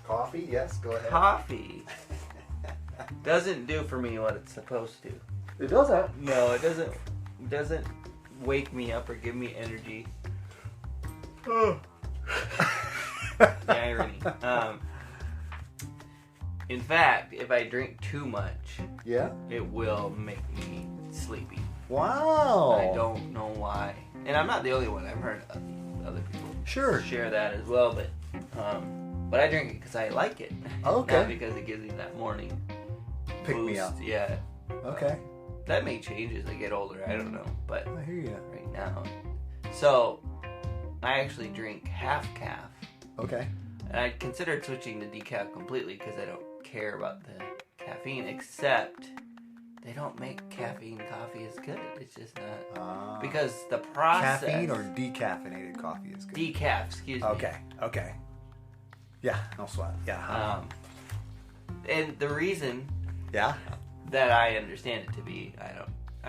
Coffee, yes, go ahead. Coffee doesn't do for me what it's supposed to. It doesn't. No, it doesn't wake me up or give me energy. The irony. In fact, if I drink too much, it will make me sleepy. Wow. I don't know why. And I'm not the only one. I've heard other people share that as well. But I drink it because I like it. Okay. Not because it gives me that morning Pick boost. me up. Yeah. Okay. That may change as I get older. I don't know. But I hear you. right now. So, I actually drink half calf. Okay. And I considered switching to decaf completely because I don't care about the caffeine, except they don't make caffeine coffee as good. It's just not. Because the process... Caffeine or decaffeinated coffee is good? Decaf, excuse me. Okay. Yeah, no sweat. Yeah. And the reason that I understand it to be, I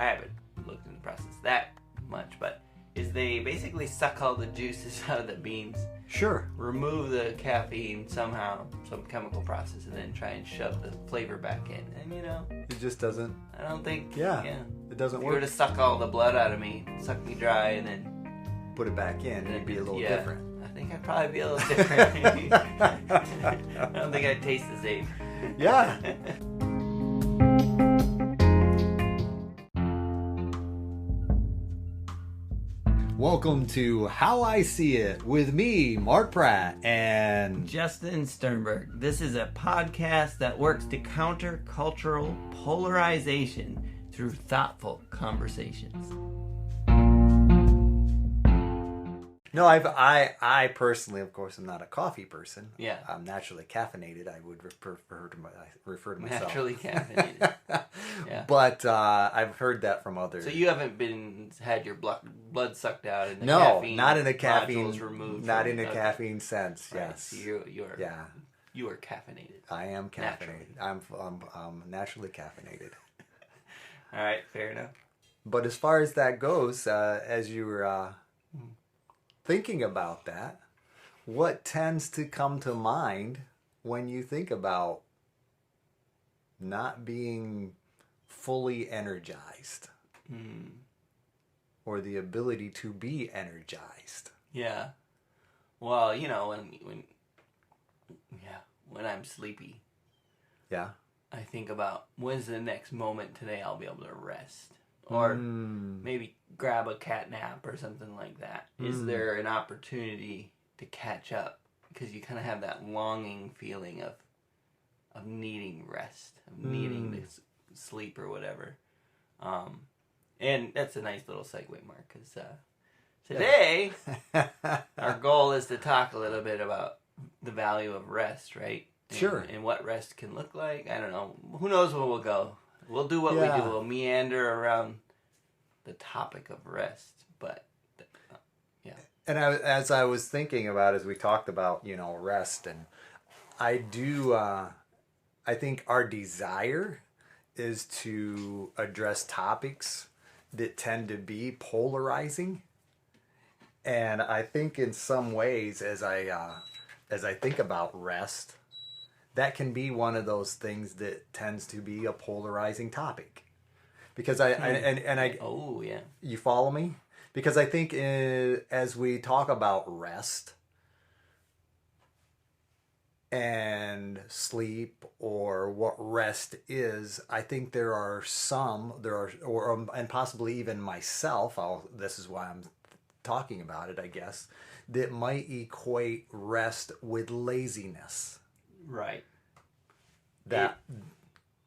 haven't looked into the process that much, but is they basically suck all the juices out of the beans. Sure. Remove the caffeine somehow, some chemical process, and then try and shove the flavor back in. And it just doesn't. I don't think. It doesn't if work. you were to suck all the blood out of me, suck me dry, and then put it back in, it'd be a little different. I think I'd probably be a little different. I don't think I'd taste the same. Yeah. Welcome to How I See It with me, Mark Pratt, and Justin Sternberg. This is a podcast that works to counter cultural polarization through thoughtful conversations. No, I personally, of course, am not a coffee person. Yeah. I'm naturally caffeinated. I would refer to myself. Naturally caffeinated. Yeah. But I've heard that from others. So you haven't had your blood sucked out and the no, caffeine not in a caffeine removed. Not in a caffeine sense. Right. Yes. So you are caffeinated. I am caffeinated. Naturally. I'm naturally caffeinated. All right, fair enough. But as far as that goes, as you were thinking about that, what tends to come to mind when you think about not being fully energized or the ability to be energized? Yeah. Well, when I'm sleepy, I think about when's the next moment today I'll be able to rest. Or maybe grab a cat nap or something like that. Is there an opportunity to catch up? Because you kind of have that longing feeling of needing rest, of needing to sleep or whatever. And that's a nice little segue, Mark, because today our goal is to talk a little bit about the value of rest, right? Sure. And what rest can look like. I don't know. Who knows where we'll go. We'll do what we do. We'll meander around the topic of rest, but And as I was thinking about, as we talked about, rest, and I think our desire is to address topics that tend to be polarizing, and I think in some ways, as I think about rest, that can be one of those things that tends to be a polarizing topic. Because you follow me? Because I think as we talk about rest and sleep or what rest is, I think and possibly even myself, this is why I'm talking about it, I guess, that might equate rest with laziness. Right. Go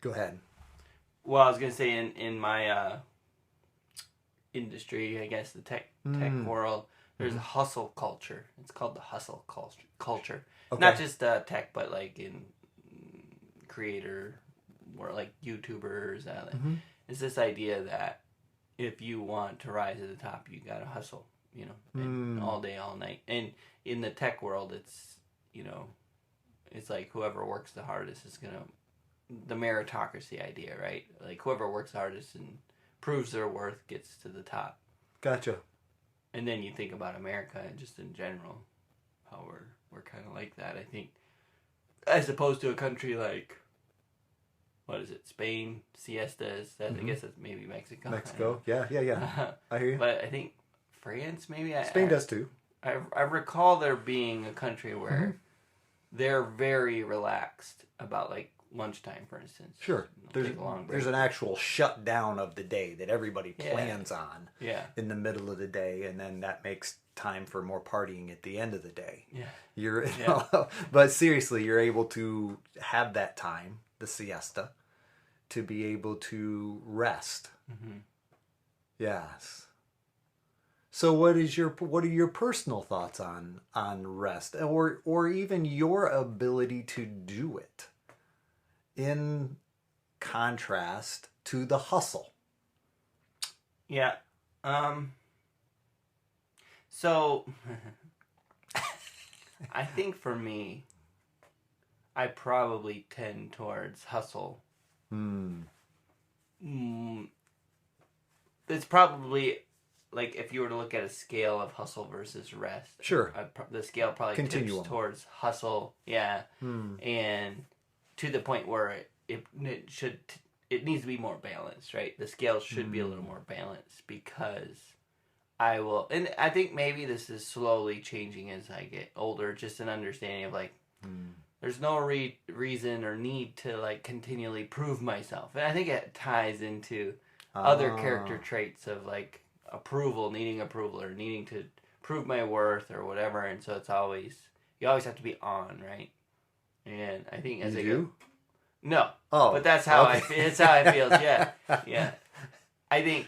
ahead. Well, I was going to say in my industry, I guess the tech world, there's a hustle culture. It's called the hustle culture. Okay. Not just tech, but like in creator or like YouTubers. It's this idea that if you want to rise to the top, you got to hustle, and all day, all night. And in the tech world, it's, it's like whoever works the hardest is going to, the meritocracy idea, right? Like whoever works the hardest and proves their worth gets to the top. Gotcha. And then you think about America and just in general, how we're kind of like that. I think as opposed to a country like, what is it, Spain, siestas, I guess that's maybe Mexico. Mexico, yeah. I hear you. But I think France, maybe? Spain does too. I recall there being a country where they're very relaxed about, like, lunchtime, for instance. Sure. There's an actual shutdown of the day that everybody plans on in the middle of the day, and then that makes time for more partying at the end of the day. Yeah. But seriously, you're able to have that time, the siesta, to be able to rest. Mm-hmm. Yes. So what are your personal thoughts on rest, or even your ability to do it in contrast to the hustle? Yeah. So I think for me, I probably tend towards hustle. It's probably, like, if you were to look at a scale of hustle versus rest. Sure. The scale probably tips towards hustle. Yeah. And to the point where it needs to be more balanced, right? The scale should be a little more balanced, because and I think maybe this is slowly changing as I get older, just an understanding of, like, there's no reason or need to, like, continually prove myself. And I think it ties into other character traits of, like, needing approval, or needing to prove my worth or whatever. And so you always have to be on, right? And I think as I go, no, but that's how it's how I feel. Yeah. I think,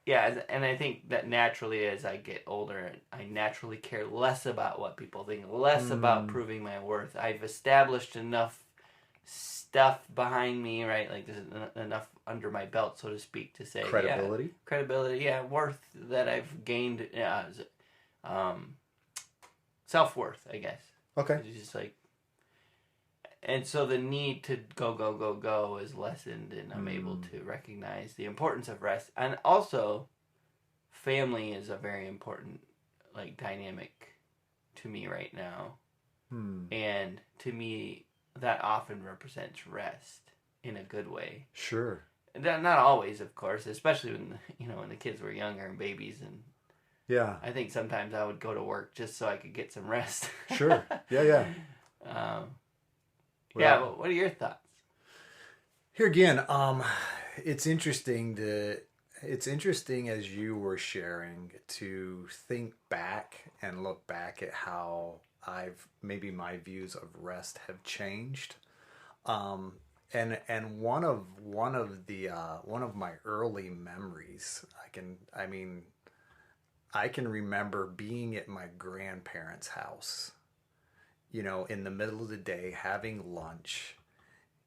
and I think that naturally as I get older, I naturally care less about what people think, less about proving my worth. I've established enough stuff behind me, right? Like, there's enough under my belt, so to speak, to say credibility, worth that I've gained, self-worth, I guess. Okay. It's just like, and so the need to go is lessened, and I'm able to recognize the importance of rest. And also, family is a very important, like, dynamic to me right now. And to me, that often represents rest in a good way. Sure. Not always, of course, especially when the kids were younger and babies. And yeah, I think sometimes I would go to work just so I could get some rest. Sure. Yeah. What are your thoughts? Here again, it's interesting as you were sharing to think back and look back at how maybe my views of rest have changed. And one of my early memories, I can remember being at my grandparents' house, in the middle of the day, having lunch.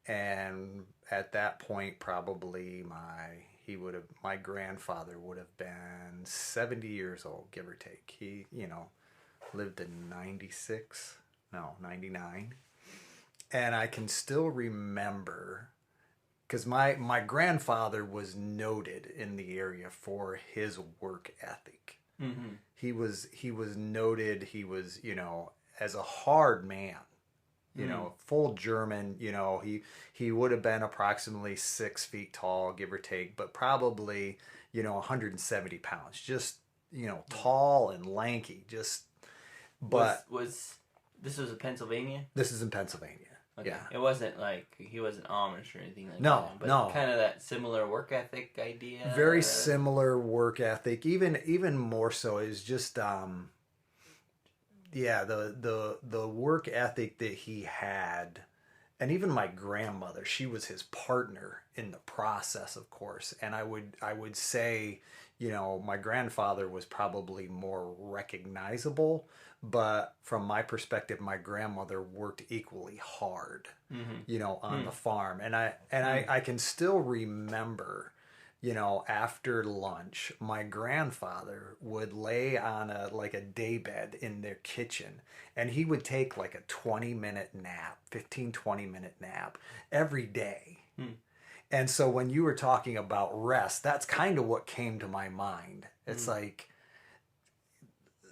And at that point, probably my grandfather would have been 70 years old, give or take. He, lived in 99. And I can still remember, because my grandfather was noted in the area for his work ethic. Mm-hmm. He was noted. He was, as a hard man, full German. He would have been approximately 6 feet tall, give or take, but probably 170 pounds. Just tall and lanky. But this was in Pennsylvania? This is in Pennsylvania. Okay. Yeah. It wasn't like he wasn't Amish or anything like that. No. Kind of that similar work ethic idea. Very similar work ethic. Even more so is just the work ethic that he had. And even my grandmother, she was his partner in the process, of course. And I would say, my grandfather was probably more recognizable, but from my perspective, my grandmother worked equally hard, on the farm. And I can still remember, after lunch, my grandfather would lay on a daybed in their kitchen, and he would take like a 20-minute nap, 20-minute nap every day. And so when you were talking about rest, that's kind of what came to my mind. It's like,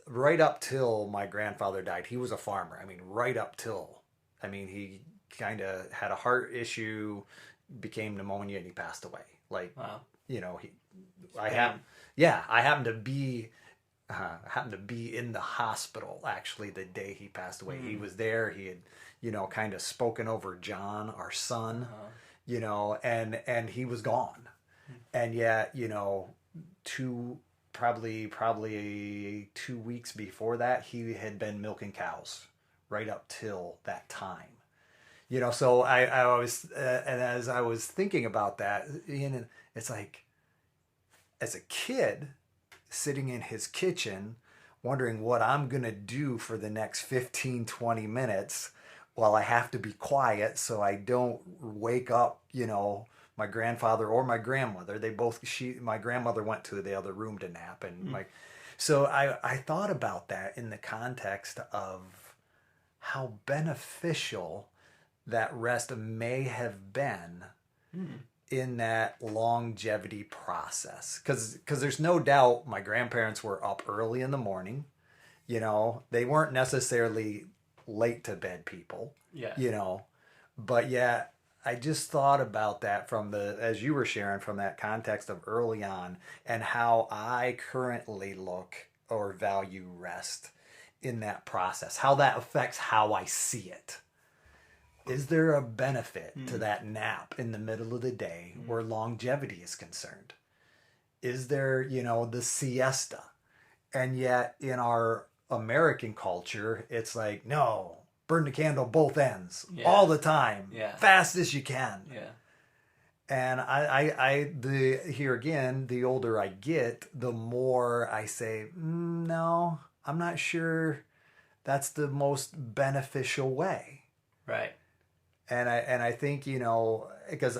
right up till my grandfather died, he was a farmer. Right up till, he kind of had a heart issue, became pneumonia, and he passed away. Like, wow. I happened to be in the hospital actually the day he passed away. He was there. He had, kind of spoken over John, our son, and he was gone. And yet, probably 2 weeks before that, he had been milking cows right up till that time. So I was, and as I was thinking about that, it's like, as a kid, sitting in his kitchen, wondering what I'm going to do for the next 15, 20 minutes while I have to be quiet so I don't wake up, my grandfather or my grandmother. My grandmother went to the other room to nap. And so I thought about that in the context of how beneficial that rest may have been in that longevity process. Because there's no doubt my grandparents were up early in the morning. They weren't necessarily late to bed people. Yeah. But yeah, I just thought about that as you were sharing, from that context of early on, and how I currently look or value rest in that process, how that affects how I see it. Is there a benefit to that nap in the middle of the day where longevity is concerned? Is there, the siesta? And yet in our American culture, it's like, no, burn the candle both ends all the time, fast as you can. Yeah. And here again, the older I get, the more I say, no, I'm not sure that's the most beneficial way. Right. And I think, because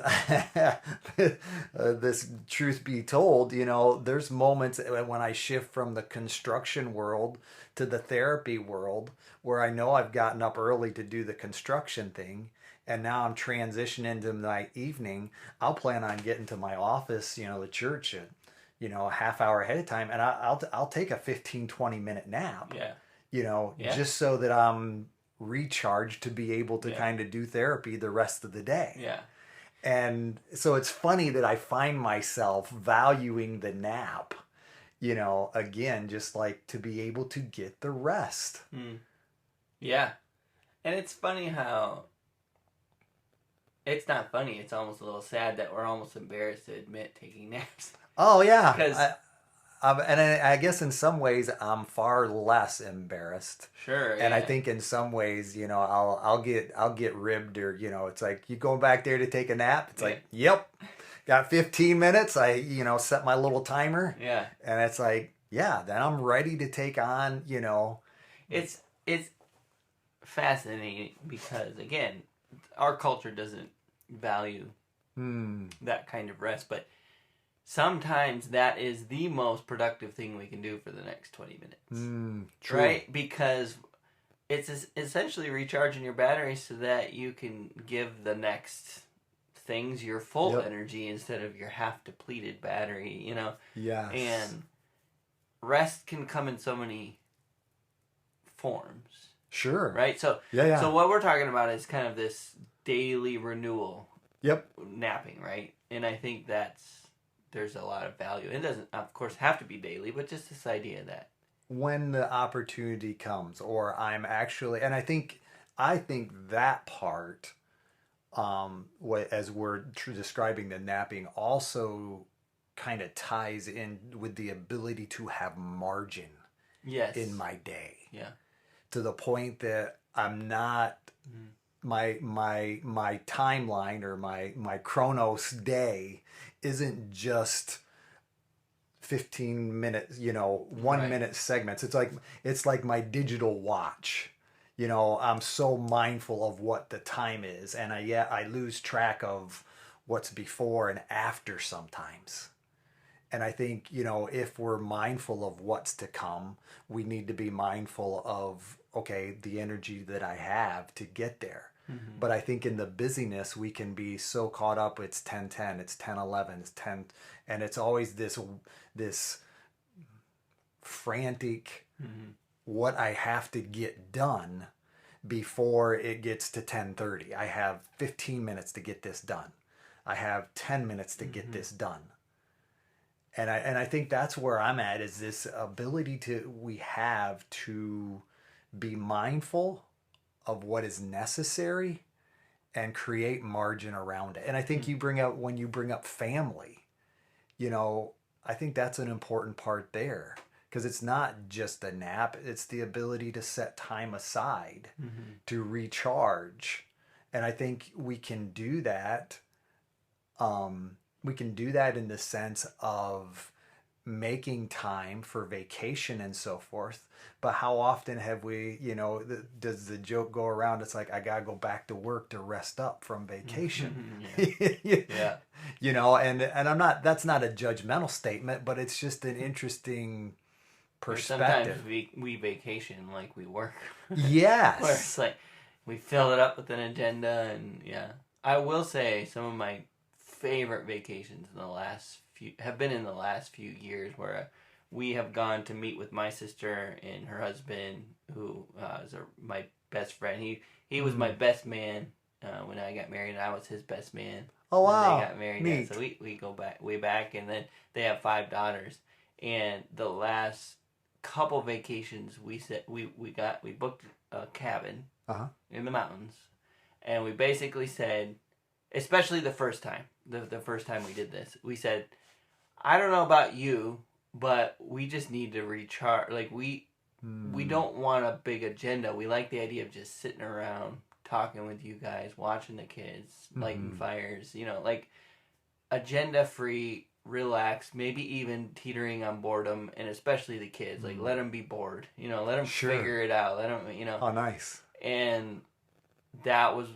this truth be told, there's moments when I shift from the construction world to the therapy world where I know I've gotten up early to do the construction thing, and now I'm transitioning into my evening. I'll plan on getting to my office, the church, a half hour ahead of time, and I'll take a 15, 20-minute nap. Yeah. Just so that I'm recharged to be able to kind of do therapy the rest of the day. Yeah. And so it's funny that I find myself valuing the nap, again, just like to be able to get the rest. Yeah. And it's funny how it's not funny. It's almost a little sad that we're almost embarrassed to admit taking naps. Oh yeah. Because and I guess in some ways I'm far less embarrassed. Sure. And I think in some ways, I'll get ribbed, or it's like, you going back there to take a nap? It's like, yep, got 15 minutes. I set my little timer. Yeah. And it's like, yeah, then I'm ready to take on. It's fascinating because, again, our culture doesn't value that kind of rest, but sometimes that is the most productive thing we can do for the next 20 minutes. True. Right? Because it's essentially recharging your battery so that you can give the next things your full energy instead of your half depleted battery, Yes. And rest can come in so many forms. Sure. Right? So So what we're talking about is kind of this daily renewal. Yep. Napping, right? And I think there's a lot of value. It doesn't, of course, have to be daily, but just this idea that when the opportunity comes, or I'm actually, and I think that part, as we're describing the napping, also kind of ties in with the ability to have margin. Yes. In my day. Yeah. To the point that I'm not my timeline or my Chronos day isn't just 15 minutes, 1 minute segments. It's like my digital watch. I'm so mindful of what the time is, and I lose track of what's before and after sometimes. And I think, if we're mindful of what's to come, we need to be mindful of, okay, the energy that I have to get there. But I think in the busyness, we can be so caught up. It's 10:10, it's 10:11, it's 10, and it's always this frantic what I have to get done before it gets to 10:30. I have 15 minutes to get this done. I have 10 minutes to get this done. And I think that's where I'm at, is this ability we have to be mindful of what is necessary and create margin around it. And I think when you bring up family, I think that's an important part there, because it's not just a nap, it's the ability to set time aside to recharge. And I think we can do that. We can do that in the sense of making time for vacation and so forth. But how often have we, does the joke go around? It's like, I got to go back to work to rest up from vacation. Yeah. And that's not a judgmental statement, but it's just an interesting perspective. Sometimes we vacation like we work. Yes. Where it's like, we fill it up with an agenda, and I will say some of my favorite vacations have been in the last few years, where we have gone to meet with my sister and her husband, who is my best friend. He was my best man when I got married, and I was his best man. Oh, wow. They got married. Neat. So we go way back, and then they have 5 daughters. And the last couple vacations we booked a cabin in the mountains, and we basically said, especially the first time, the first time we did this, we said, I don't know about you, but we just need to recharge. Like, we don't want a big agenda. We like the idea of just sitting around, talking with you guys, watching the kids, lighting fires, like agenda-free, relaxed, maybe even teetering on boredom, and especially the kids. Like, let them be bored, let them figure it out. Let them, Oh, nice. And that was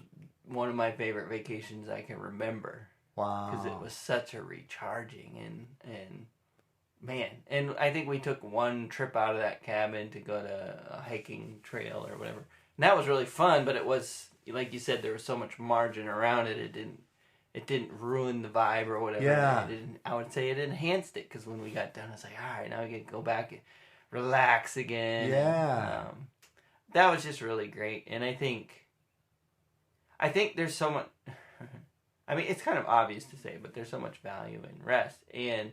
one of my favorite vacations I can remember. Wow. Because it was such a recharging and man. And I think we took one trip out of that cabin to go to a hiking trail or whatever. And that was really fun, but it was, like you said, there was so much margin around it. It didn't ruin the vibe or whatever. Yeah. I would say it enhanced it, because when we got done, I was like, all right, now we can go back and relax again. Yeah. And, that was just really great. And I think there's so much... I mean, it's kind of obvious to say, but there's so much value in rest. And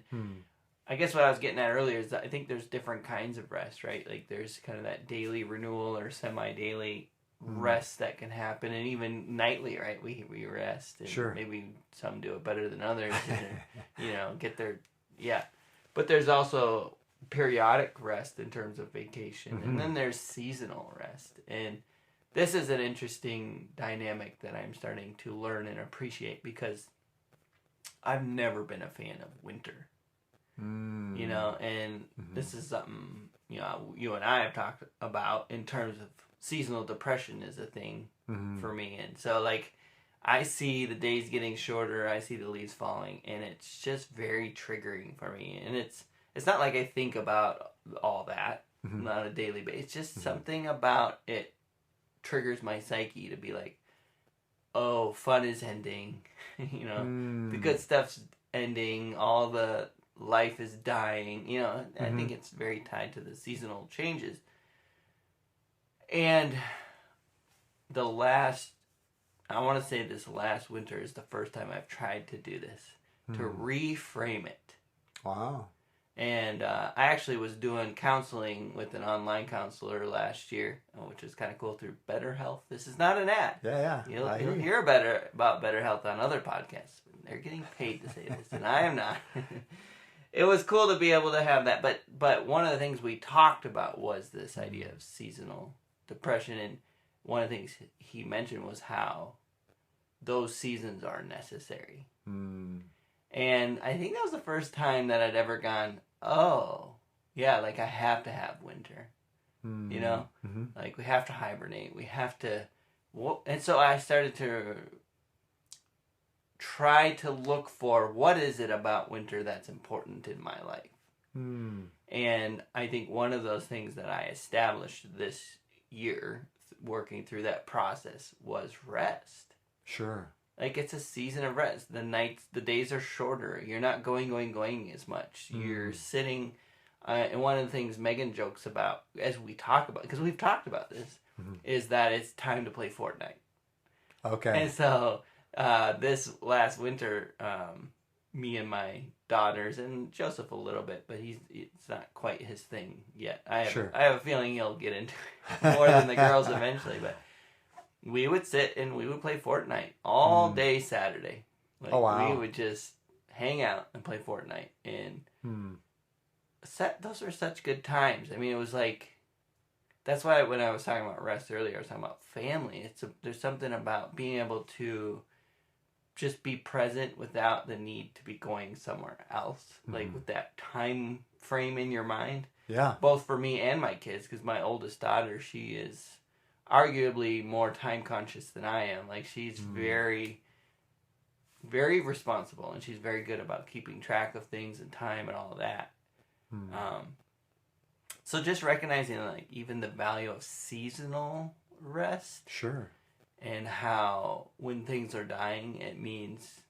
I guess what I was getting at earlier is that I think there's different kinds of rest, right? Like, there's kind of that daily renewal or semi-daily rest that can happen, and even nightly, right? We rest. And maybe some do it better than others, and, get their... Yeah. But there's also periodic rest in terms of vacation. And then there's seasonal rest. And this is an interesting dynamic that I'm starting to learn and appreciate, because I've never been a fan of winter. And this is something, you and I have talked about in terms of seasonal depression is a thing for me. And so, like, I see the days getting shorter, I see the leaves falling, and it's just very triggering for me. And it's not like I think about all that on a daily basis. It's just something about it triggers my psyche to be like, oh, fun is ending. The good stuff's ending. All the life is dying. I think it's very tied to the seasonal changes. And I want to say this last winter is the first time I've tried to do this, to reframe it. Wow. And I actually was doing counseling with an online counselor last year, which is kind of cool, through Better Health. This is not an ad. Yeah. You'll hear about Better Health on other podcasts. They're getting paid to say this, and I am not. It was cool to be able to have that. But one of the things we talked about was this idea of seasonal depression. And one of the things he mentioned was how those seasons are necessary. And I think that was the first time that I'd ever gone, oh, yeah, like, I have to have winter. Like, we have to hibernate. We have to... And so I started to try to look for, what is it about winter that's important in my life? And I think one of those things that I established this year, working through that process, was rest. Sure. Like, it's a season of rest. The days are shorter. You're not going as much. You're sitting And one of the things Megan jokes about, as we talk about, because we've talked about this, is that it's time to play Fortnite. Okay. And so this last winter, me and my daughters, and Joseph a little bit, but it's not quite his thing yet. I have a feeling he'll get into it more than the girls eventually, but we would sit and we would play Fortnite all day Saturday. Like, we would just hang out and play Fortnite. And those were such good times. I mean, it was like, that's why when I was talking about rest earlier, I was talking about family. There's something about being able to just be present without the need to be going somewhere else. Like with that time frame in your mind. Yeah. Both for me and my kids, because my oldest daughter, she is arguably more time conscious than I am. Like, she's very, very responsible, and she's very good about keeping track of things and time and all of that. So just recognizing, like, even the value of seasonal rest. Sure. And how when things are dying, it means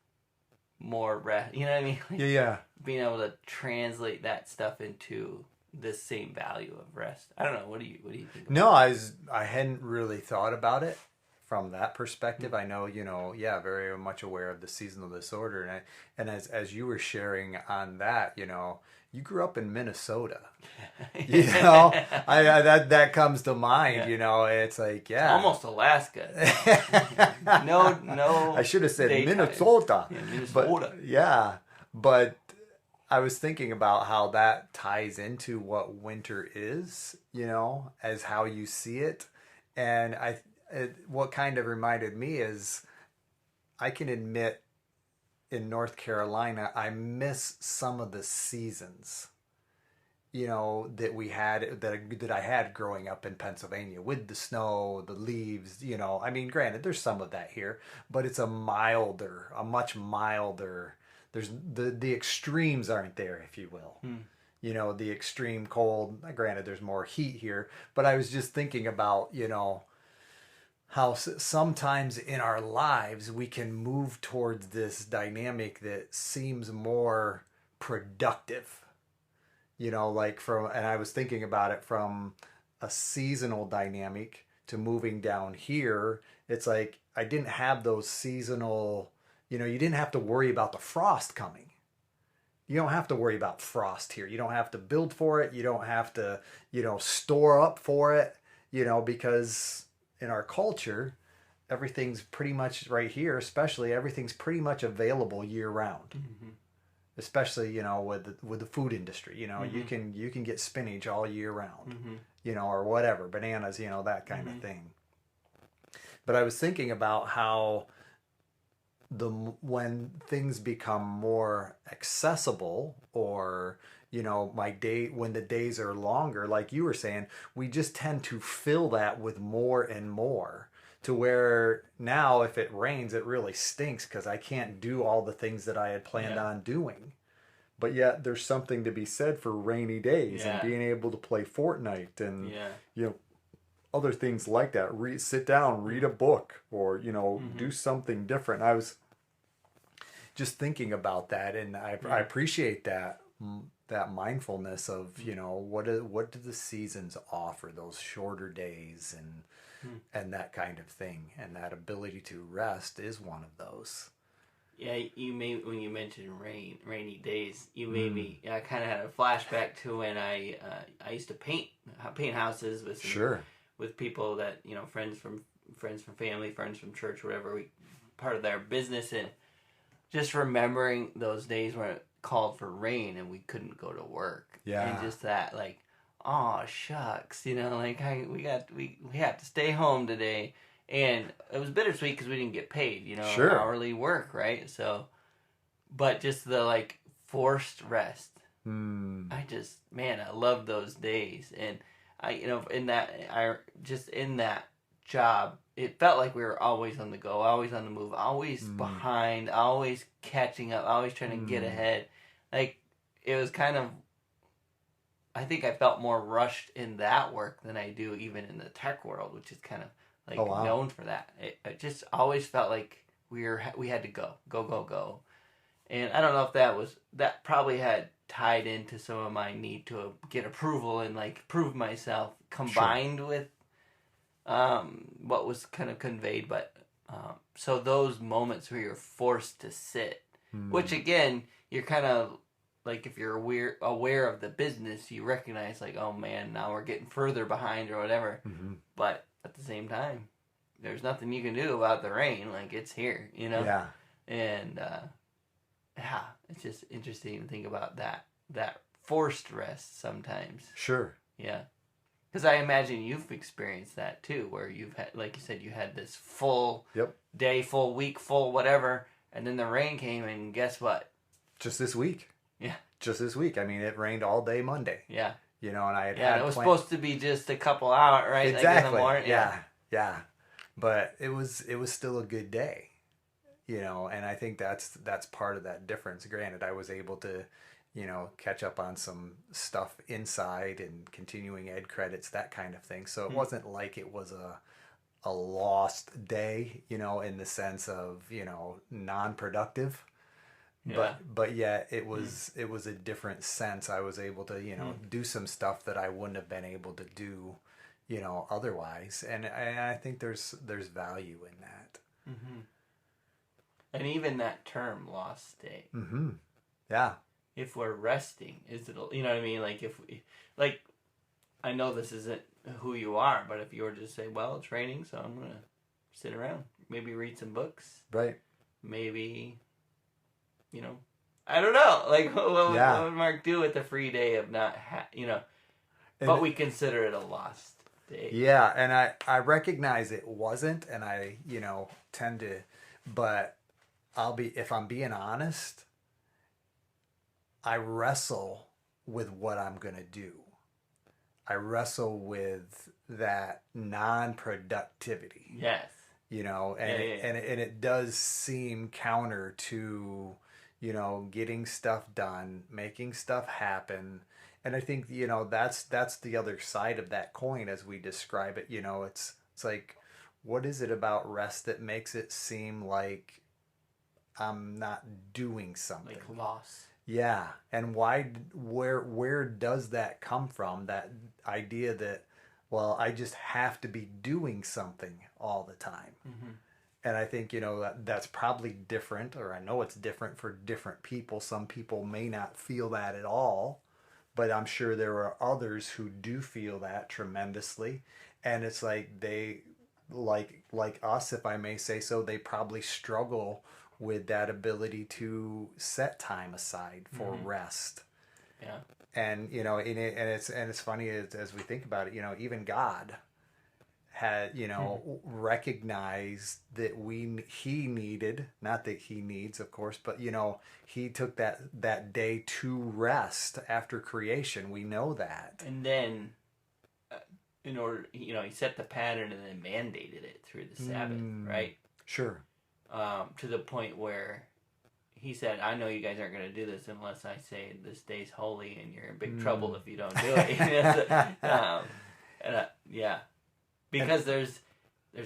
more rest. You know what I mean? Like, yeah. Being able to translate that stuff into the same value of rest. I don't know. What do you think? No, I hadn't really thought about it from that perspective. I know, very much aware of the seasonal disorder, and as you were sharing on that, you grew up in Minnesota. That comes to mind. It's like, it's almost Alaska. no. I should have said Minnesota. Yeah, Minnesota. But I was thinking about how that ties into what winter is, as how you see it, and what kind of reminded me is, I can admit, in North Carolina, I miss some of the seasons, that we had, that I had growing up in Pennsylvania, with the snow, the leaves, I mean, granted, there's some of that here, but it's a much milder, there's the extremes aren't there, if you will. The extreme cold, granted, there's more heat here, but I was just thinking about, how sometimes in our lives we can move towards this dynamic that seems more productive, and I was thinking about it from a seasonal dynamic to moving down here. It's like, I didn't have those seasonal, you didn't have to worry about the frost coming. You don't have to worry about frost here. You don't have to build for it. You don't have to, store up for it, because in our culture, everything's pretty much right here, especially everything's pretty much available year round. Especially, with the food industry, you can get spinach all year round, or whatever, bananas, that kind of thing. But I was thinking about how when things become more accessible, or when the days are longer, like you were saying, we just tend to fill that with more and more, to where now if it rains, it really stinks because I can't do all the things that I had planned on doing. But yet there's something to be said for rainy days and being able to play Fortnite and other things like that. Sit down, read a book, or do something different. I was just thinking about that, and I appreciate that mindfulness of what do the seasons offer, those shorter days and that kind of thing, and that ability to rest is one of those. Yeah, when you mentioned rainy days, you made me. I kind of had a flashback to when I used to paint houses with people that friends from family, friends from church, whatever, part of their business, and just remembering those days where it called for rain and we couldn't go to work. Yeah. And just that, like, oh shucks, we had to stay home today, and it was bittersweet because we didn't get paid, hourly work, right? So, but just the forced rest. I love those days, and in that job, it felt like we were always on the go, always on the move, always behind, always catching up, always trying to get ahead. Like, it was kind of, I think I felt more rushed in that work than I do even in the tech world, which is kind of known for that. It just always felt like we had to go. And I don't know if that probably had tied into some of my need to get approval and like prove myself, combined with what was kind of conveyed. But so those moments where you're forced to sit, which again, you're kind of like, if you're aware of the business, you recognize like, oh man, now we're getting further behind or whatever. But at the same time, there's nothing you can do about the rain. Like, it's here, you know? Yeah. And yeah, it's just interesting to think about that forced rest sometimes. Sure. Yeah. Because I imagine you've experienced that too, where you've had, like you said, you had this full day, full week, full whatever, and then the rain came, and guess what? Just this week. Yeah. Just this week. I mean, it rained all day Monday. Yeah. You know, and I had it was supposed to be just a couple hours, right? Exactly. Like in the morning. Yeah. But it was still a good day. You know, and I think that's part of that difference. Granted, I was able to, you know, catch up on some stuff inside and continuing ed credits, that kind of thing. So it wasn't like it was a lost day, you know, in the sense of, you know, non-productive. Yeah. But yeah, it was a different sense. I was able to, you know, do some stuff that I wouldn't have been able to do, you know, otherwise. And I think there's value in that. And even that term, lost day. Yeah. If we're resting, is it, you know what I mean? Like, if we, like, I know this isn't who you are, but if you were to say, well, it's raining, so I'm going to sit around, maybe read some books. Right. Maybe, you know, I don't know. Like, what would Mark do with the free day of not, you know, but we consider it a lost day. Yeah, and I recognize it wasn't, and I, you know, tend to, but if I'm being honest, I wrestle with what I'm going to do. I wrestle with that non-productivity. Yes. You know, and it does seem counter to, you know, getting stuff done, making stuff happen. And I think, you know, that's the other side of that coin as we describe it. You know, it's like, what is it about rest that makes it seem like I'm not doing something? Like loss. Yeah. And where does that come from? That idea that, well, I just have to be doing something all the time. And I think, you know, that's probably different, or I know it's different for different people. Some people may not feel that at all, but I'm sure there are others who do feel that tremendously. And it's like they, like us, if I may say so, they probably struggle with that ability to set time aside for rest. Yeah. And, you know, and it's funny as we think about it, you know, even God had, you know, recognized that he needed, not that he needs, of course, but, you know, he took that day to rest after creation. We know that. And then, in order, you know, he set the pattern and then mandated it through the Sabbath, right? Sure. To the point where he said, I know you guys aren't going to do this unless I say this day's holy, and you're in big trouble if you don't do it. Yeah. Because there's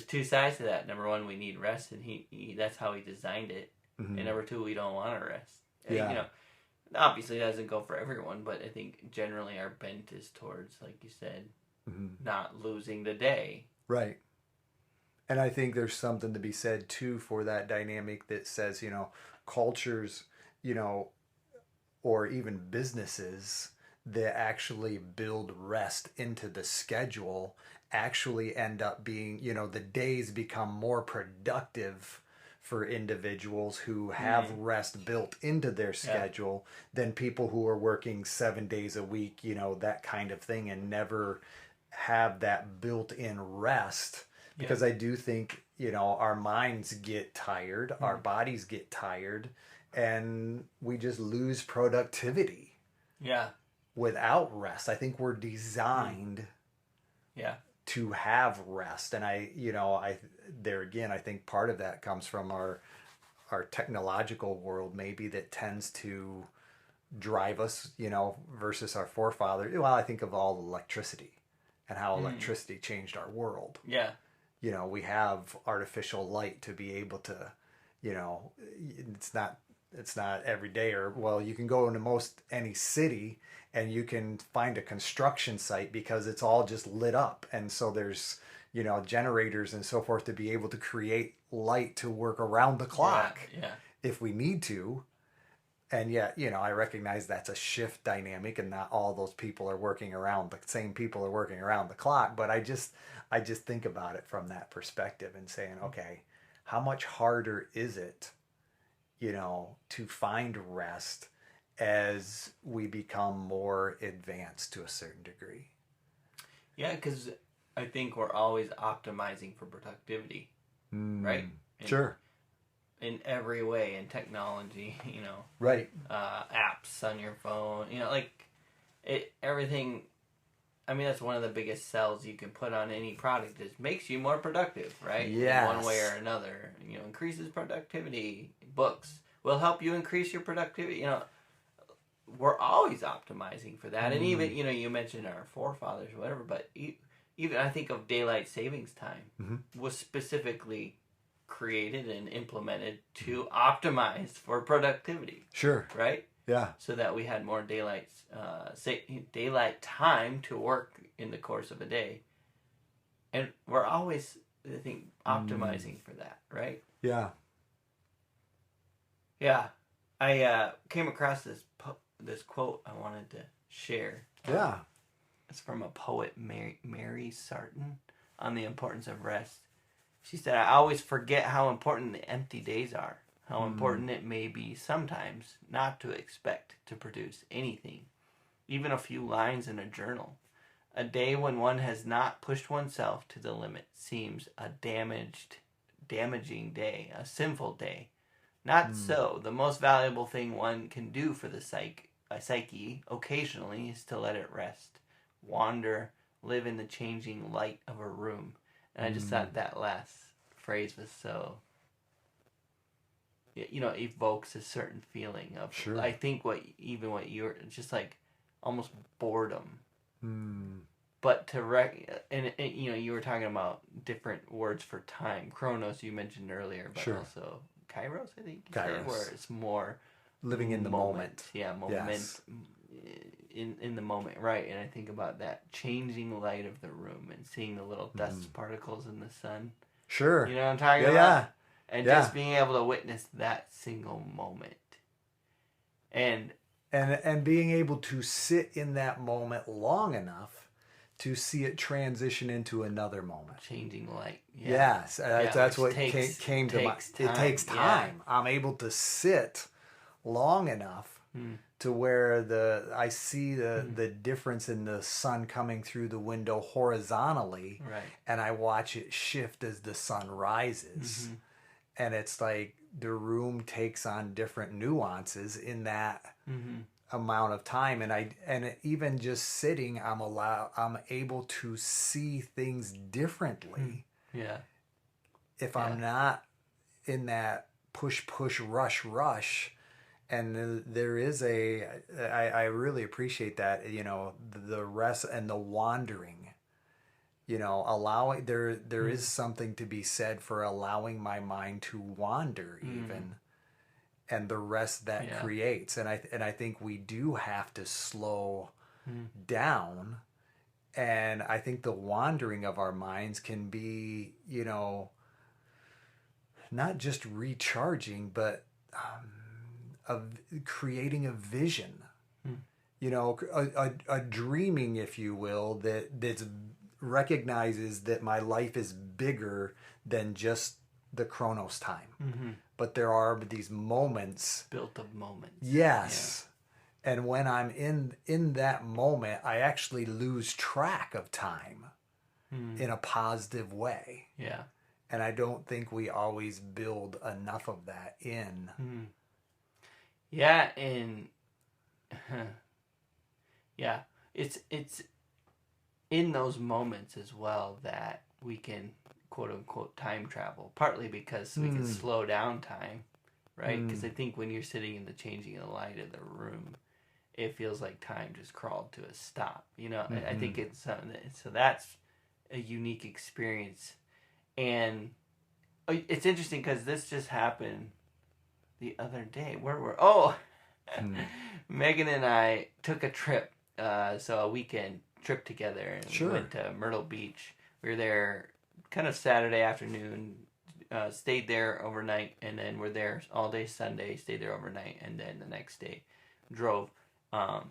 two sides to that. Number one, we need rest, and he that's how he designed it. And number two, we don't want to rest. Yeah. You know, obviously it doesn't go for everyone, but I think generally our bent is towards, like you said, not losing the day. Right. And I think there's something to be said, too, for that dynamic that says, you know, cultures, you know, or even businesses that actually build rest into the schedule actually end up being, you know, the days become more productive for individuals who have rest built into their schedule than people who are working 7 days a week, you know, that kind of thing, and never have that built-in rest. Because I do think, you know, our minds get tired, our bodies get tired, and we just lose productivity. Yeah. Without rest. I think we're designed to have rest. And I think part of that comes from our technological world, maybe, that tends to drive us, you know, versus our forefathers. Well, I think of all electricity and how electricity changed our world. Yeah. You know, we have artificial light to be able to, you know, it's not it's not every day, or well, you can go into most any city and you can find a construction site because it's all just lit up, and so there's generators and so forth to be able to create light to work around the clock if we need to. And yet, I recognize that's a shift dynamic, and not all those people are working around the same people are working around the clock. But I just think about it from that perspective and saying, okay, how much harder is it, to find rest as we become more advanced to a certain degree? Yeah, because I think we're always optimizing for productivity, right? Sure. In every way, in technology, right, apps on your phone, everything. I mean, that's one of the biggest sells you can put on any product, is makes you more productive, right? Yes. In one way or another, increases productivity. Books will help you increase your productivity. We're always optimizing for that, and even you mentioned our forefathers or whatever, but even I think of daylight savings time was specifically created and implemented to optimize for productivity. Sure. Right? Yeah. So that we had more daylight time to work in the course of a day. And we're always, I think, optimizing for that, right? Yeah. Yeah. I came across this quote I wanted to share. Yeah. It's from a poet, Mary Sarton, on the importance of rest. She said, I always forget how important the empty days are, how important it may be sometimes not to expect to produce anything, even a few lines in a journal. A day when one has not pushed oneself to the limit seems a damaging day, a sinful day. Not so. The most valuable thing one can do for the psyche occasionally is to let it rest, wander, live in the changing light of a room. And I just thought that last phrase was so, evokes a certain feeling of, sure. I think what you're, just like almost boredom. But and you were talking about different words for time. Chronos, you mentioned earlier, but sure. Also Kairos, I think. Kairos. Where it's more living in the moment. Yeah, moment. Yes. In the moment, right? And I think about that changing light of the room and seeing the little dust particles in the sun. Sure. You know what I'm talking about? Yeah. And just being able to witness that single moment. And being able to sit in that moment long enough to see it transition into another moment. Changing light. Yeah. Yes. That's what came to mind. It takes time. Yeah. I'm able to sit long enough to where I see the difference in the sun coming through the window horizontally, right. And I watch it shift as the sun rises, and it's like the room takes on different nuances in that amount of time, and even just sitting, I'm able to see things differently. Yeah. If I'm not in that push rush. And there is I really appreciate that, the rest and the wandering, allowing, there is something to be said for allowing my mind to wander even, and the rest that creates. And I think we do have to slow down. And I think the wandering of our minds can be, not just recharging, but of creating a vision, a dreaming, if you will, that recognizes that my life is bigger than just the Chronos time. But there are these moments, built of moments. Yes. Yeah. And when I'm in that moment, I actually lose track of time in a positive way. Yeah. And I don't think we always build enough of that in. Yeah, and it's in those moments as well that we can quote unquote time travel. Partly because we can slow down time, right? Because I think when you're sitting in the changing of the light of the room, it feels like time just crawled to a stop. I think it's something so that's a unique experience, and it's interesting because this just happened the other day. Where were... Oh! Megan and I took a trip, so a weekend trip together, and we went to Myrtle Beach. We were there kind of Saturday afternoon, stayed there overnight, and then we're there all day Sunday, stayed there overnight, and then the next day drove.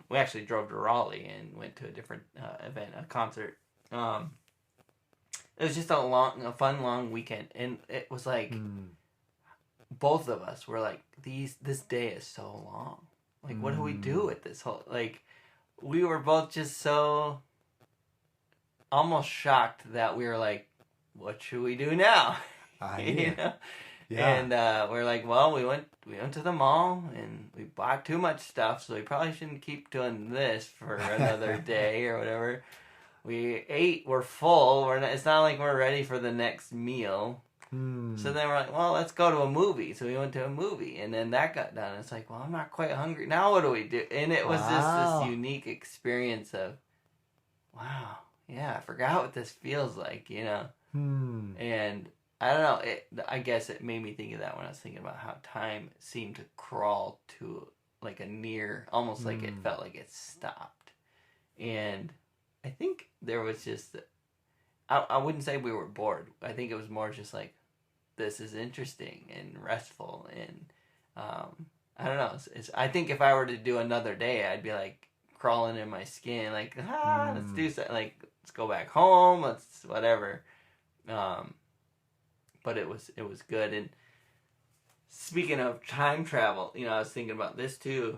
We actually drove to Raleigh and went to a different event, a concert. It was just a fun, long weekend, and it was like both of us were like, this day is so long. Like, what do we do with this whole... Like, we were both just so almost shocked that we were like, what should we do now? You know? Yeah. And we're like, well, we went to the mall and we bought too much stuff, so we probably shouldn't keep doing this for another day or whatever. We ate, we're full. It's not like we're ready for the next meal. So then we're like, well, let's go to a movie. So we went to a movie, and then that got done. It's like, well, I'm not quite hungry. Now what do we do? And it was just this unique experience of, wow, yeah, I forgot what this feels like, you know? And I don't know, I guess it made me think of that when I was thinking about how time seemed to crawl to like a near, almost like it felt like it stopped. And I think there was just, I wouldn't say we were bored. I think it was more just like, this is interesting and restful. And I don't know. I think if I were to do another day, I'd be like crawling in my skin, like, let's do something. Like, let's go back home. Let's whatever. But it was good. And speaking of time travel, you know, I was thinking about this too.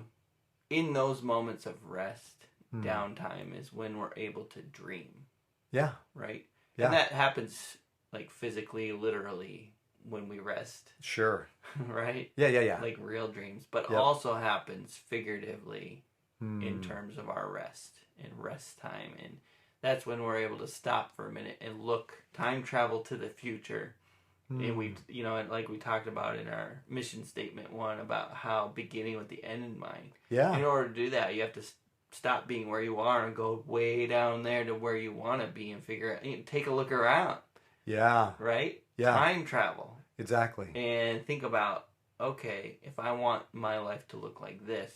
In those moments of rest, downtime is when we're able to dream. Yeah. Right? Yeah. And that happens like physically, literally when we rest. Sure. Right? Yeah. Like real dreams. But also happens figuratively in terms of our rest and rest time. And that's when we're able to stop for a minute and look, time travel to the future. And we, you know, like we talked about in our mission statement one about how beginning with the end in mind. Yeah. In order to do that, you have to stop being where you are and go way down there to where you want to be and figure out, take a look around. Yeah. Right? Yeah. Time travel. Exactly. And think about, okay, if I want my life to look like this,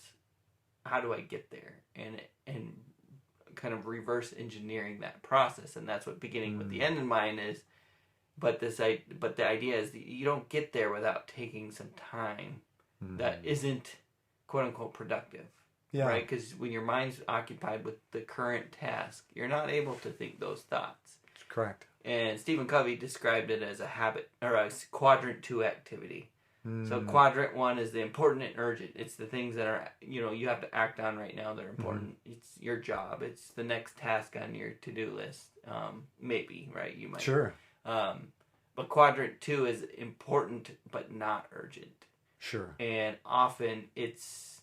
how do I get there? And kind of reverse engineering that process. And that's what beginning with the end in mind is. But the idea is that you don't get there without taking some time that isn't quote unquote productive. Yeah. Right? Because when your mind's occupied with the current task, you're not able to think those thoughts. That's correct. And Stephen Covey described it as a habit or a quadrant 2 activity. So quadrant 1 is the important and urgent. It's the things that are, you know, you have to act on right now that are important. It's your job. It's the next task on your to-do list. Maybe, right? You might. Sure. But quadrant 2 is important but not urgent. Sure. And often it's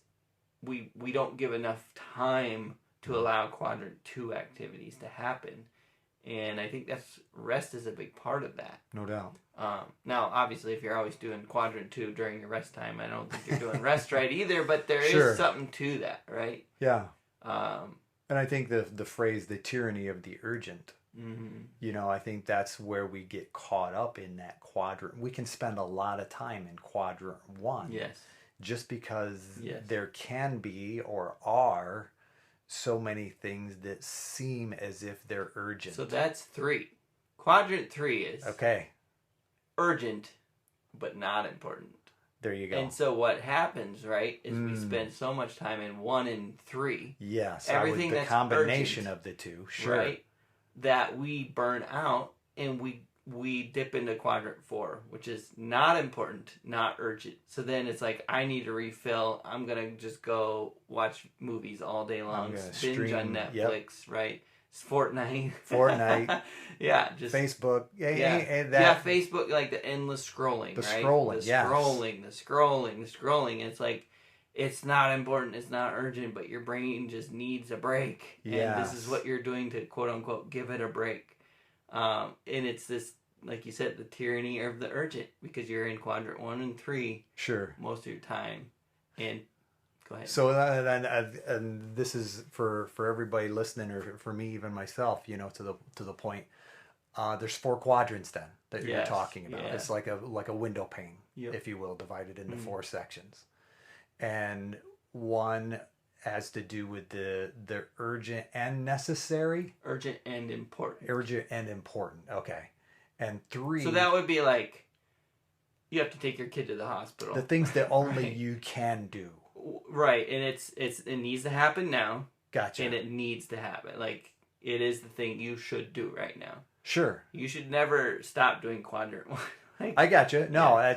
we don't give enough time to allow quadrant 2 activities to happen. And I think rest is a big part of that. No doubt. Now, obviously, if you're always doing quadrant 2 during your rest time, I don't think you're doing rest right either, but there is something to that, right? Yeah. And I think the phrase, the tyranny of the urgent, you know, I think that's where we get caught up in that quadrant. We can spend a lot of time in quadrant 1. Yes. Just because there can be or are so many things that seem as if they're urgent. So that's 3. Quadrant 3 is urgent, but not important. There you go. And so what happens, right, is we spend so much time in 1 and 3. Yes, everything that's the combination urgent, of the two, sure. Right, that we burn out and we dip into quadrant 4, which is not important, not urgent. So then it's like, I need to refill. I'm going to just go watch movies all day long, binge on Netflix, right? It's Fortnite. Yeah, just Facebook. Facebook, like the endless scrolling, right? The scrolling. It's like, it's not important, it's not urgent, but your brain just needs a break. Yes. And this is what you're doing to quote unquote give it a break. And it's this, like you said, the tyranny of the urgent, because you're in quadrant 1 and 3 most of your time. And go ahead. So and this is for everybody listening, or for me, even myself, you know, to the point. There's 4 quadrants then that you're Yes, talking about. yeah. It's like a window pane, Yep. if you will, divided into 4 sections. And one has to do with the urgent and necessary. Urgent and important. Urgent and important. Okay. And 3. So that would be like, you have to take your kid to the hospital. The things that only Right. you can do. Right, and it needs to happen now. Gotcha. And it needs to happen. Like, it is the thing you should do right now. Sure. You should never stop doing quadrant 1. Like, I got you. No, yeah,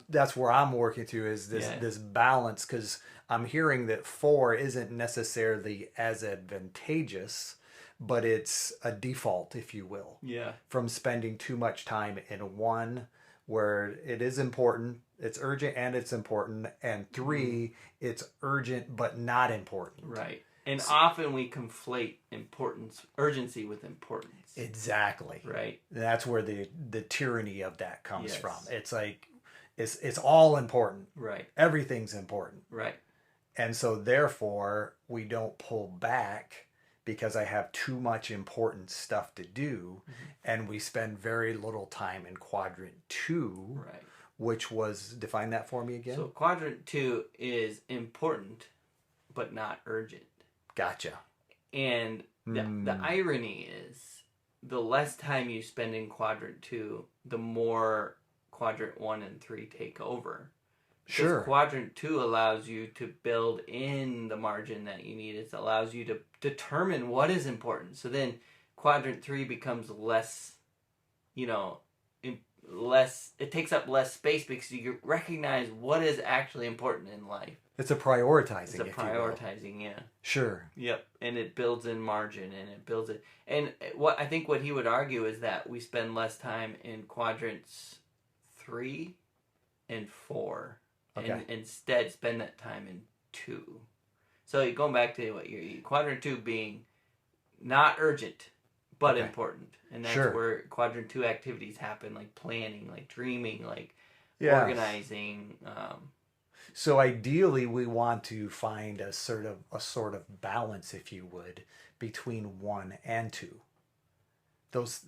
that's where I'm working through is this Yeah. this balance, because I'm hearing that 4 isn't necessarily as advantageous, but it's a default, if you will, Yeah. from spending too much time in 1 where it is important, it's urgent and it's important, and 3 it's urgent but not important. Right. And often we conflate urgency with importance. Exactly. Right. And that's where the tyranny of that comes Yes. from. It's like it's all important. Right. Everything's important. Right. And so therefore we don't pull back because I have too much important stuff to do, and we spend very little time in quadrant 2, Right. which was, define that for me again. So quadrant 2 is important but not urgent. Gotcha. And the irony is, the less time you spend in quadrant 2, the more quadrant 1 and 3 take over. Because Sure. quadrant 2 allows you to build in the margin that you need. It allows you to determine what is important. So then quadrant 3 becomes less, it takes up less space because you recognize what is actually important in life. It's a prioritizing. It's a prioritizing, yeah. Sure. Yep, and it builds in margin, and it builds it. And what he would argue is that we spend less time in quadrants 3 and 4, Okay. and instead spend that time in 2. So going back to what your quadrant 2 being not urgent but Okay. important, and that's Sure. where quadrant 2 activities happen, like planning, like dreaming, like Yes. organizing. So ideally, we want to find a sort of balance, if you would, between 1 and 2. Those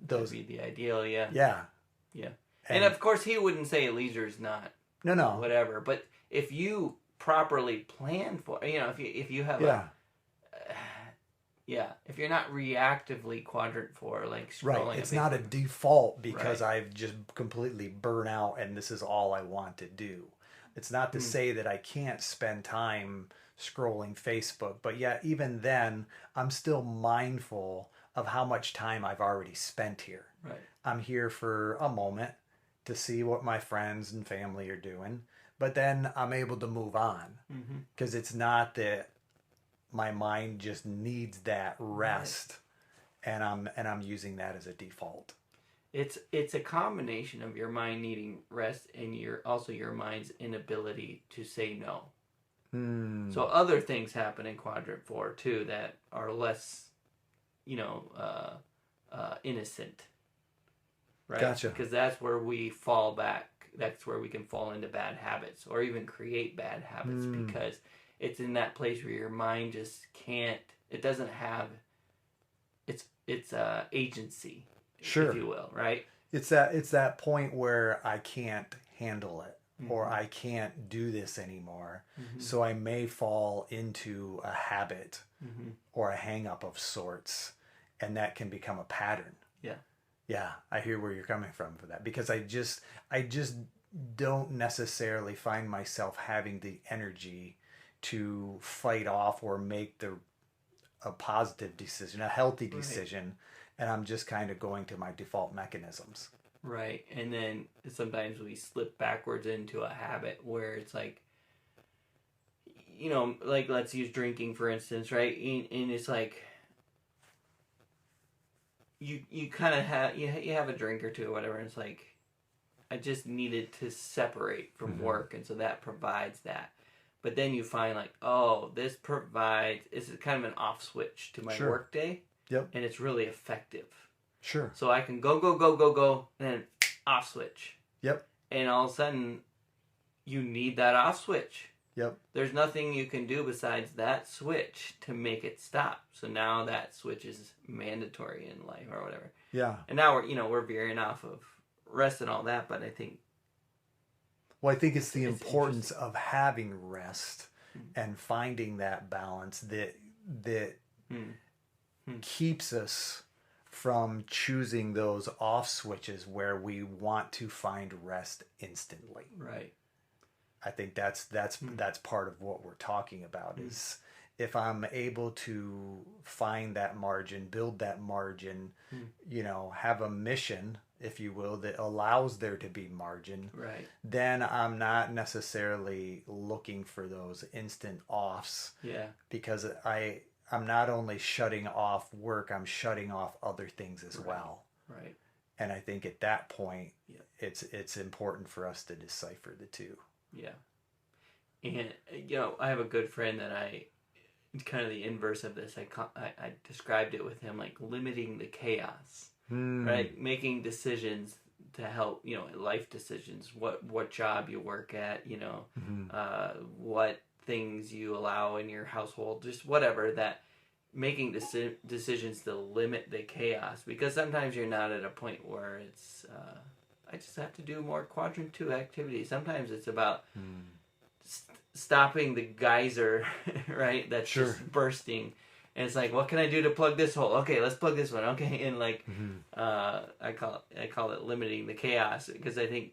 That'd be the ideal. Yeah. yeah. And of course, he wouldn't say leisure is not No. whatever. But if you properly plan for, if you have if you're not reactively quadrant 4, like scrolling. Right. It's not a default because Right. I've just completely burnt out and this is all I want to do. It's not to say that I can't spend time scrolling Facebook, but yeah, even then, I'm still mindful of how much time I've already spent here. Right. I'm here for a moment to see what my friends and family are doing, but then I'm able to move on because it's not that my mind just needs that rest, and I'm using that as a default. It's a combination of your mind needing rest and your mind's inability to say no. So other things happen in quadrant 4 too that are less, innocent. Right? Gotcha. Because that's where we fall back. That's where we can fall into bad habits or even create bad habits because it's in that place where your mind just can't. It doesn't have its agency. Sure. If you will, right? It's that point where I can't handle it or I can't do this anymore. So I may fall into a habit or a hang up of sorts, and that can become a pattern. Yeah, I hear where you're coming from for that, because I just don't necessarily find myself having the energy to fight off or make a positive decision, a healthy decision. And I'm just kind of going to my default mechanisms. Right. And then sometimes we slip backwards into a habit where it's like, like let's use drinking for instance, right? And it's like you kind of have you have a drink or two or whatever, and it's like I just needed to separate from work, and so that provides that. But then you find like, oh, this is kind of an off switch to my work day. Yep. And it's really effective. Sure. So I can go, and then off switch. Yep. And all of a sudden, you need that off switch. Yep. There's nothing you can do besides that switch to make it stop. So now that switch is mandatory in life or whatever. Yeah. And now we're veering off of rest and all that, but I think. Well, I think it's the importance of having rest and finding that balance that keeps us from choosing those off switches where we want to find rest instantly. Right. I think that's part of what we're talking about is if I'm able to find that margin, build that margin, have a mission, if you will, that allows there to be margin, right, then I'm not necessarily looking for those instant offs. Yeah. Because I'm not only shutting off work, I'm shutting off other things as well. Right. And I think at that point, it's important for us to decipher the two. Yeah. And, I have a good friend that kind of the inverse of this. I described it with him like limiting the chaos, right? Making decisions to help, life decisions, what job you work at, what things you allow in your household, just whatever, that making decisions to limit the chaos, because sometimes you're not at a point where it's, I just have to do more quadrant 2 activities. Sometimes it's about stopping the geyser, right? That's just bursting. And it's like, what can I do to plug this hole? Okay, let's plug this one. Okay, and I call it limiting the chaos, because I think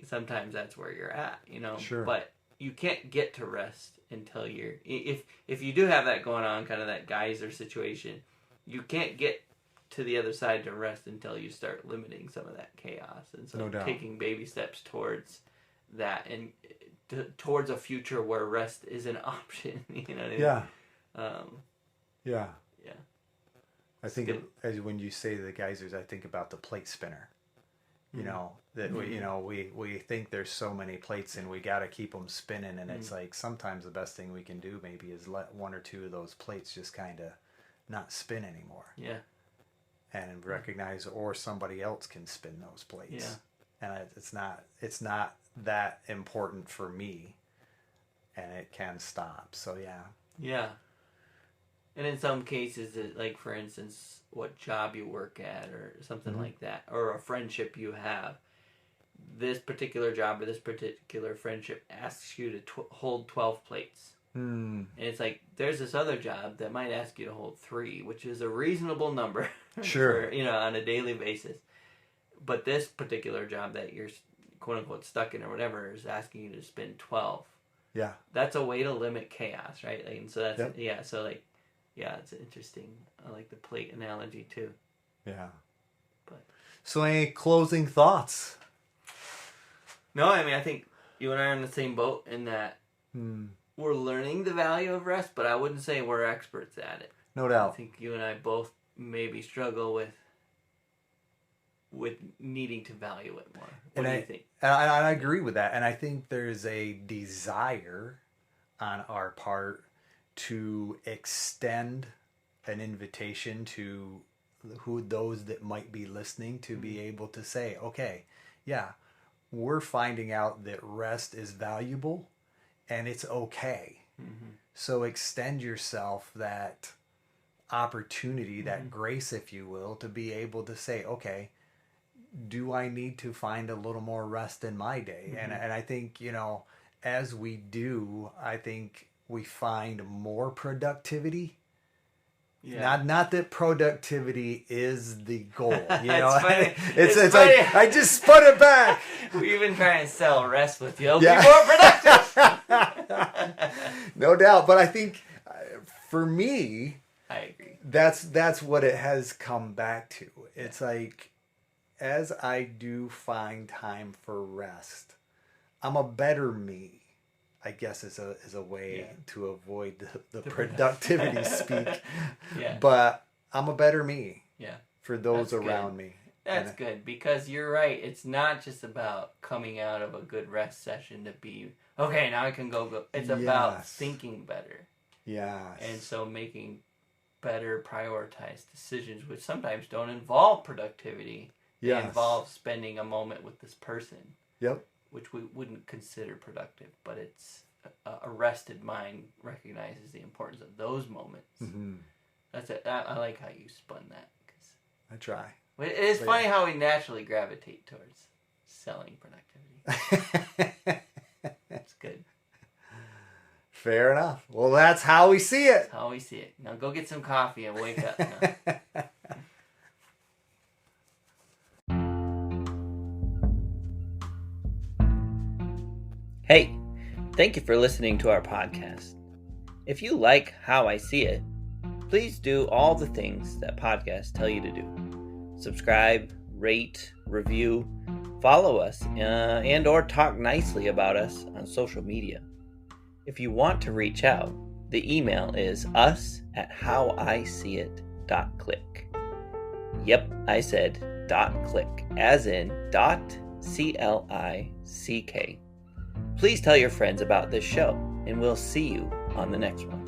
sometimes that's where you're at, Sure. But you can't get to rest until if you do have that going on, kind of that geyser situation, you can't get to the other side to rest until you start limiting some of that chaos, and so taking baby steps towards that and towards a future where rest is an option. You know what I mean? Yeah. Yeah. I think as when you say the geysers, I think about the plate spinner. We think there's so many plates and we got to keep them spinning, and it's like sometimes the best thing we can do maybe is let one or two of those plates just kind of not spin anymore. Yeah. And recognize, or somebody else can spin those plates. Yeah. And it's not that important for me, and it can stop. So yeah. And in some cases, like for instance, what job you work at or something like that, or a friendship you have, this particular job or this particular friendship asks you to hold 12 plates. And it's like, there's this other job that might ask you to hold 3, which is a reasonable number. Sure. For, on a daily basis. But this particular job that you're quote unquote stuck in or whatever is asking you to spin 12. Yeah. That's a way to limit chaos, right? Like, and so that's, it's interesting. I like the plate analogy too. Yeah. But so any closing thoughts? No, I mean, I think you and I are in the same boat in that we're learning the value of rest, but I wouldn't say we're experts at it. No doubt. I think you and I both maybe struggle with needing to value it more. What do you think? And I agree with that. And I think there's a desire on our part to extend an invitation to those that might be listening to be able to say, okay, we're finding out that rest is valuable and it's okay. So extend yourself that opportunity, that grace, if you will, to be able to say, okay, do I need to find a little more rest in my day? And I think, as we do, I think we find more productivity. Yeah. Not that productivity is the goal. It's funny. It's funny. Like, I just spun it back. We've been trying to sell rest with you. It'll be more productive. No doubt. But I think for me, I agree. That's what it has come back to. It's like, as I do find time for rest, I'm a better me, I guess, is a way to avoid the productivity speak. But I'm a better me for those that's around me. That's good, because you're right. It's not just about coming out of a good rest session to be, okay, now I can go. It's about thinking better. Yes. And so making better prioritized decisions, which sometimes don't involve productivity. They involve spending a moment with this person. Yep. Which we wouldn't consider productive, but it's a rested mind recognizes the importance of those moments. Mm-hmm. That's it. I like how you spun that. I try. It is funny how we naturally gravitate towards selling productivity. That's good. Fair enough. Well, that's how we see it. That's how we see it. Now go get some coffee and wake up now. Hey, thank you for listening to our podcast. If you like How I See It, please do all the things that podcasts tell you to do. Subscribe, rate, review, follow us, and or talk nicely about us on social media. If you want to reach out, the email is us@howiseeit.click. Yep, I said .click, as in .click. Please tell your friends about this show, and we'll see you on the next one.